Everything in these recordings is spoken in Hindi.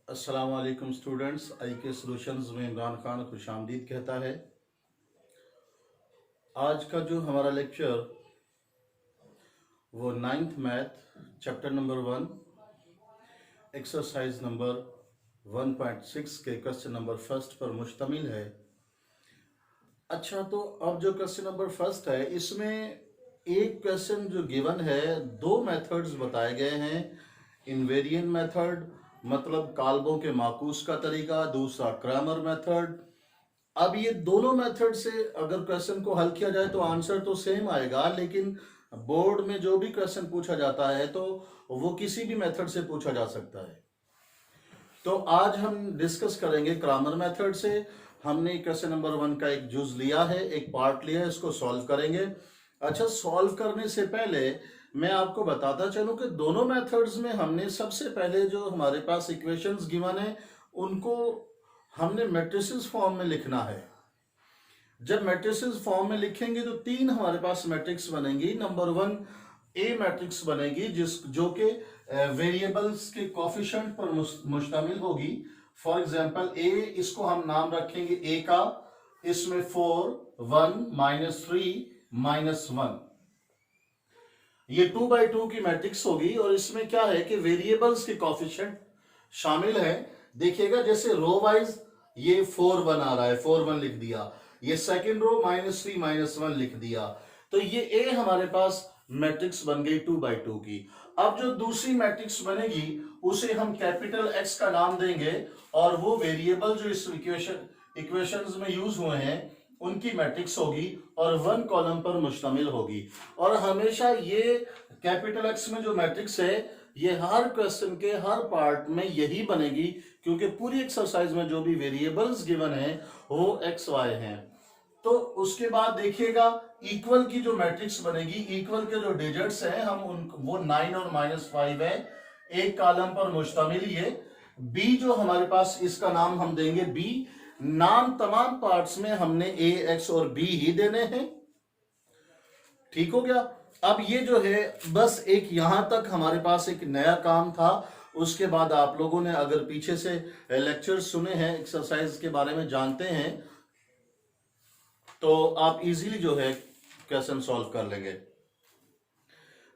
अस्सलाम वालेकुम स्टूडेंट्स। आई के सॉल्यूशंस में इमरान खान खुशामदीद कहता है। आज का जो हमारा लेक्चर वो ninth math chapter number 1 exercise number 1.6 के क्वेश्चन नंबर फर्स्ट पर मुश्तमिल है। अच्छा, तो अब जो क्वेश्चन नंबर फर्स्ट है इसमें एक क्वेश्चन जो गिवन है, दो मेथड्स बताए गए हैं। इनवेरिएंट मेथड मतलब काल्बों के माकूस का तरीका, दूसरा क्रैमर मेथड। अब ये दोनों मेथड से अगर क्वेश्चन को हल किया जाए तो आंसर तो सेम आएगा, लेकिन बोर्ड में जो भी क्वेश्चन पूछा जाता है तो वो किसी भी मेथड से पूछा जा सकता है। तो आज हम डिस्कस करेंगे क्रैमर मेथड से। हमने क्वेश्चन नंबर 1 का एक जुज लिया है, एक पार्ट लिया है, इसको सॉल्व करेंगे। अच्छा, सॉल्व करने से पहले मैं आपको बताता चलूं कि दोनों मेथड्स में हमने सबसे पहले जो हमारे पास इक्वेशंस गिवन है उनको हमने मैट्रिसेस फॉर्म में लिखना है। जब मैट्रिसेस फॉर्म में लिखेंगे तो तीन हमारे पास मैट्रिक्स बनेंगी। नंबर 1 ए मैट्रिक्स बनेगी जो कि वेरिएबल्स के कोफिशिएंट पर मुश्तमिल होगी। फॉर एग्जांपल ए, इसको हम नाम रखेंगे ए का। इसमें 4, 1, -3, -1, ये 2 by 2 की मैट्रिक्स होगी। और इसमें क्या है कि वेरिएबल्स के कोफिशिएंट शामिल है। देखिएगा जैसे रो वाइज ये 4, 1 आ रहा है, 4, 1 लिख दिया। ये सेकंड रो -3, -1 लिख दिया। तो ये ए हमारे पास मैट्रिक्स बन गई 2 by 2 की। अब जो दूसरी मैट्रिक्स बनेगी उसे हम कैपिटल एक्स का नाम देंगे और वो वेरिएबल जो इस इक्वेशंस में यूज हुए हैं उनकी मैट्रिक्स होगी और 1 कॉलम पर मुश्तमिल होगी। और हमेशा ये कैपिटल एक्स में जो मैट्रिक्स है ये हर क्वेश्चन के हर पार्ट में यही बनेगी, क्योंकि पूरी एक्सरसाइज में जो भी वेरिएबल्स गिवन है वो एक्स वाई हैं। तो उसके बाद देखिएगा इक्वल की जो मैट्रिक्स बनेगी, इक्वल के जो डिजिट्स हैं हम वो 9 और -5 है, एक कॉलम पर मुश्तमिल। ये बी जो हमारे पास, इसका नाम हम देंगे बी। नाम तमाम पार्ट्स में हमने ए, एक्स और बी ही देने हैं। ठीक हो गया। अब ये जो है बस एक यहां तक हमारे पास एक नया काम था। उसके बाद आप लोगों ने अगर पीछे से लेक्चर्स सुने हैं, एक्सरसाइज के बारे में जानते हैं, तो आप इजीली जो है क्वेश्चन सॉल्व कर लेंगे।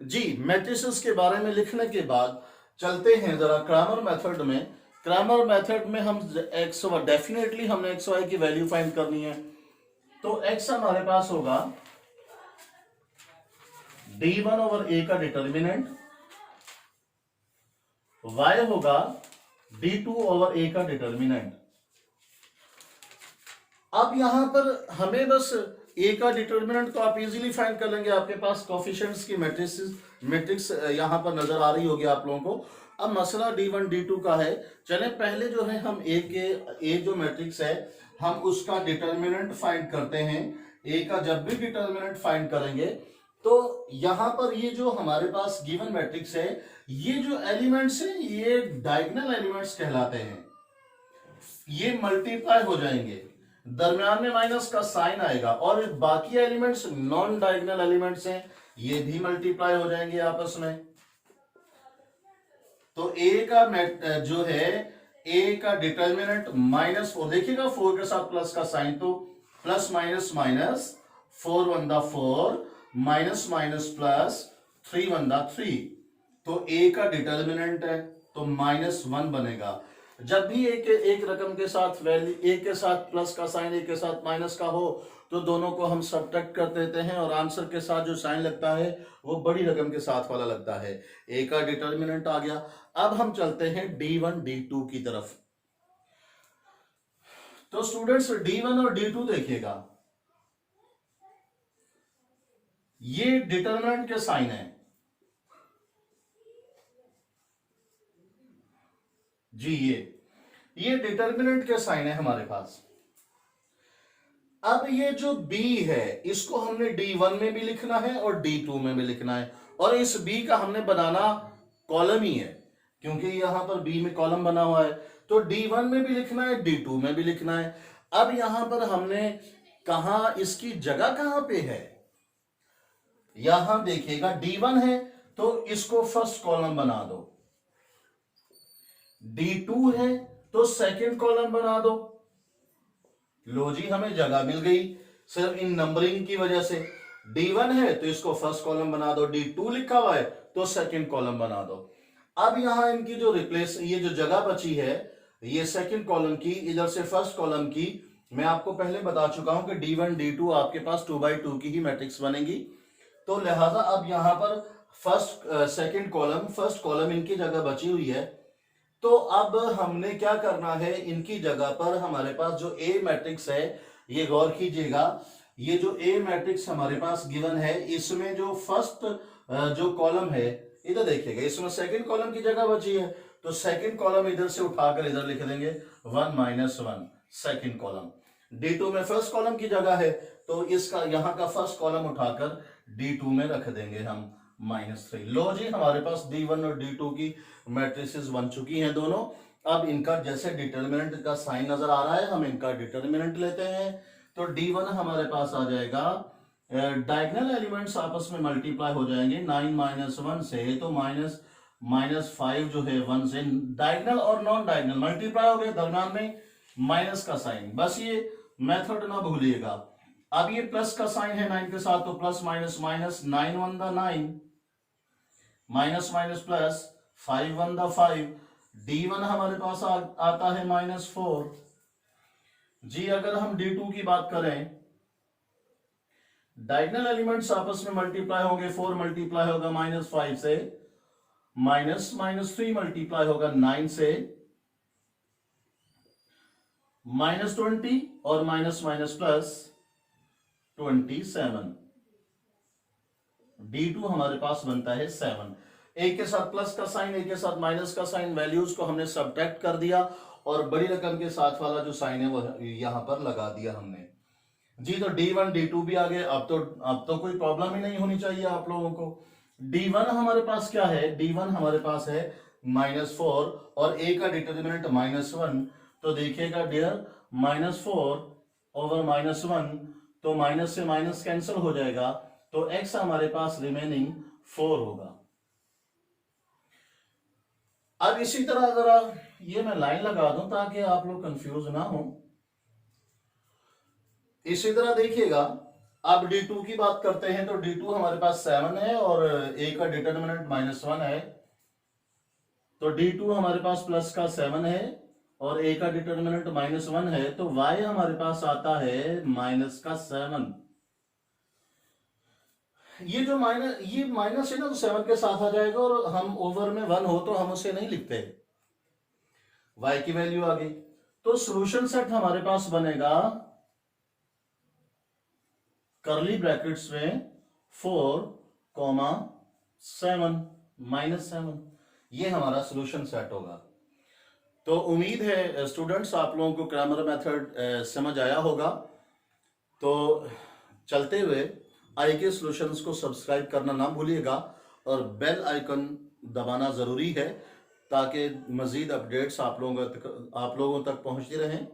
जी, मैट्रिसेस के बारे में लिखने के बाद चलते हैं जरा क्रैमर मेथड में। क्रैमर मेथड में हम एक्स डेफिनेटली हमने एक्स वाई की वैल्यू फाइंड करनी है। तो एक्स हमारे पास होगा d1 ओवर ए का डिटर्मिनेंट, y होगा d2 ओवर ए का डिटर्मिनेंट। अब यहां पर हमें बस ए का डिटर्मिनेंट तो आप इजीली फाइंड कर लेंगे, आपके पास कोफिशिएंट्स की मैट्रिक्स यहां पर नजर आ रही होगी आप लोगों को। अब मसला d1 d2 का है। चलें पहले जो है हम ए जो मैट्रिक्स है हम उसका डिटर्मिनेंट फाइंड करते हैं। ए का जब भी डिटर्मिनेंट फाइंड करेंगे तो यहां पर ये जो हमारे पास गिवन मैट्रिक्स है, ये जो एलिमेंट्स हैं ये डायगोनल एलिमेंट्स कहलाते हैं। ये मल्टीप्लाई हो जाएंगे, दरम्यान में माइनस का साइन आएगा, और बाकी एलिमेंट्स नॉन डायगोनल एलिमेंट्स हैं, ये भी मल्टीप्लाई हो जाएंगे आपस में। तो ए का जो है ए का डिटर्मिनेंट -4, देखिएगा 4 के साथ प्लस का साइन, तो प्लस माइनस माइनस, 4 1 दा 4, माइनस माइनस प्लस, 3 1 दा 3। तो ए का डिटर्मिनेंट है तो -1 बनेगा। जब भी एक रकम के साथ वैल्यू, एक के साथ प्लस का साइन एक के साथ माइनस का हो तो दोनों को हम सब्ट्रैक्ट कर देते हैं और आंसर के साथ जो साइन लगता है वो बड़ी रकम के साथ वाला लगता है। ए का डिटर्मिनेंट आ गया। अब हम चलते हैं d1 d2 की तरफ। तो स्टूडेंट्स d1 और d2 देखिएगा, ये डिटर्मिनेंट के साइन है जी, ये डिटर्मिनेंट के साइन है हमारे पास। अब ये जो b है इसको हमने d1 में भी लिखना है और d2 में भी लिखना है, और इस b का हमने बनाना कॉलम ही है क्योंकि यहां पर b में कॉलम बना हुआ है। तो d1 में भी लिखना है, d2 में भी लिखना है। अब यहां पर हमने कहा इसकी जगह कहां पे है, यहां देखिएगा d1 है तो इसको फर्स्ट कॉलम बना दो, D2 है तो सेकंड कॉलम बना दो। लो जी, हमें जगह मिल गई सिर्फ इन नंबरिंग की वजह से। D1 है तो इसको फर्स्ट कॉलम बना दो, D2 लिखा हुआ है तो सेकंड कॉलम बना दो। अब यहां इनकी जो ये जो जगह बची है, ये सेकंड कॉलम की, इधर से फर्स्ट कॉलम की, मैं आपको पहले बता चुका हूं कि D1 D2 आपके पास 2x2 की ही मैट्रिक्स बनेगी। तो लिहाजा अब यहां पर सेकंड कॉलम, फर्स्ट कॉलम इनकी जगह बची हुई है। तो अब हमने क्या करना है, इनकी जगह पर हमारे पास जो ए मैट्रिक्स है, ये गौर कीजिएगा, ये जो ए मैट्रिक्स हमारे पास गिवन है, इसमें जो फर्स्ट जो कॉलम है, इधर देखिएगा, इसमें सेकंड कॉलम की जगह बची है, तो सेकंड कॉलम इधर से उठाकर इधर लिख देंगे 1 - 1 सेकंड कॉलम। D2 में फर्स्ट कॉलम की जगह है तो इसका यहां का फर्स्ट कॉलम उठाकर D2 में रख देंगे हम -3। लो जी, हमारे पास D1 और D2 की मैट्रिसेस बन चुकी हैं दोनों। अब इनका जैसे डिटर्मिनेंट का साइन नजर आ रहा है, हम इनका डिटर्मिनेंट लेते हैं। तो D1 हमारे पास आ जाएगा, डायगोनल एलिमेंट्स आपस में मल्टीप्लाई हो जाएंगे 9 - 1 से, तो -5 जो है 1 से, डायगोनल और नॉन डायगोनल मल्टीप्लाई हो गए, दरम्यान में माइनस का साइन। बस ये मेथड ना भूलिएगा। अब ये प्लस का साइन है 9 के साथ, तो प्लस माइनस माइनस, 9 1 दा 9, माइनस माइनस प्लस, 5 1 दा 5। D1 हमारे पास आता है -4 जी। अगर हम D2 की बात करें, डायगोनल एलिमेंट्स आपस में मल्टीप्लाई होंगे, 4 मल्टीप्लाई होगा -5 से, -3 मल्टीप्लाई होगा 9 से, -20 और माइनस माइनस प्लस 27। D2 हमारे पास बनता है 7। एक के साथ प्लस का साइन, एक के साथ माइनस का साइन, वैल्यूज को हमने सब्ट्रैक्ट कर दिया और बड़ी रकम के साथ वाला जो साइन है वो यहां पर लगा दिया हमने जी। तो D1 D2 भी आ गए। अब तो कोई प्रॉब्लम ही नहीं होनी चाहिए आप लोगों को। D1 हमारे पास क्या है, D1 हमारे पास है -4 और a का डिटर्मिनेंट -1। तो देखिएगा डियर, -4 ओवर -1, तो माइनस से माइनस कैंसिल हो जाएगा, तो x हमारे पास रिमेनिंग 4 होगा। अब इसी तरह जरा ये मैं लाइन लगा दूं ताकि आप लोग कंफ्यूज ना हो। इसी तरह देखिएगा, अब D2 की बात करते हैं, तो D2 हमारे पास 7 है और a का डिटर्मिनेंट -1 है, तो D2 हमारे पास प्लस का 7 है और a का डिटर्मिनेंट -1 है, तो y हमारे पास आता है माइनस का 7। ये जो माइनस है ना, तो 7 के साथ आ जाएगा और हम ओवर में 1 हो तो हम उसे नहीं लिखते, y की वैल्यू आ गई। तो सॉल्यूशन सेट हमारे पास बनेगा करली ब्रैकेट्स में 4, 7 -7, ये हमारा सॉल्यूशन सेट होगा। तो उम्मीद है स्टूडेंट्स आप लोगों को ग्रामर मेथड समझ आया होगा। तो चलते हुए आई के सॉल्यूशंस को सब्सक्राइब करना ना भूलिएगा और बेल आइकन दबाना ज़रूरी है ताकि मज़ीद अपडेट्स आप लोगों तक पहुंचती रहें।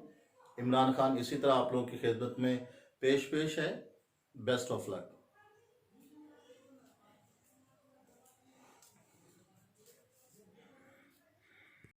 इमरान खान इसी तरह आप लोगों की खिदमत में पेश है। Best of luck.